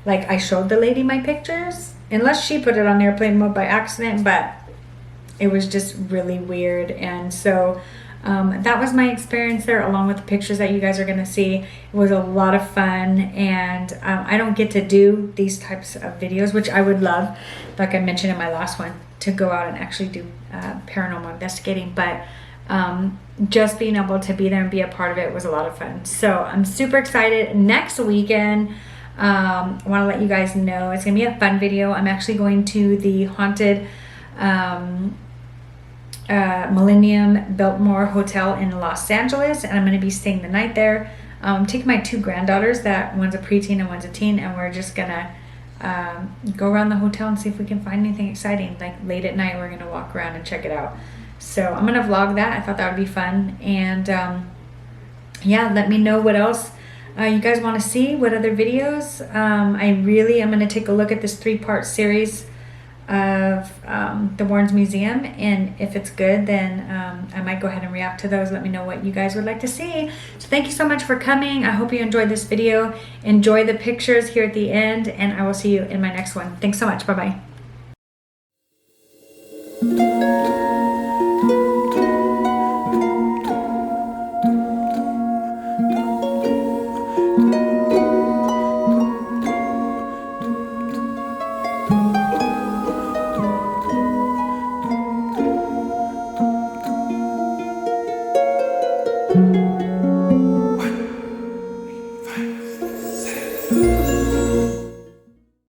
S1: Like, I showed the lady my pictures, unless she put it on airplane mode by accident, but it was just really weird. And so that was my experience there, along with the pictures that you guys are going to see. It was a lot of fun, and I don't get to do these types of videos, which I would love, like I mentioned in my last one, to go out and actually do paranormal investigating. But just being able to be there and be a part of it was a lot of fun. So I'm super excited. Next weekend, I want to let you guys know it's going to be a fun video. I'm actually going to the haunted Millennium Biltmore Hotel in Los Angeles, and I'm going to be staying the night there. Take my 2 granddaughters, that one's a preteen and one's a teen, and we're just going to go around the hotel and see if we can find anything exciting. Like late at night, we're going to walk around and check it out. So I'm going to vlog that. I thought that would be fun. And yeah, let me know what else you guys want to see, what other videos. I really am going to take a look at this 3-part series of the Warrens Museum, and if it's good, then I might go ahead and react to those. Let me know what you guys would like to see. So thank you so much for coming. I hope you enjoyed this video. Enjoy the pictures here at the end, and I will see you in my next one. Thanks so much. Bye-bye.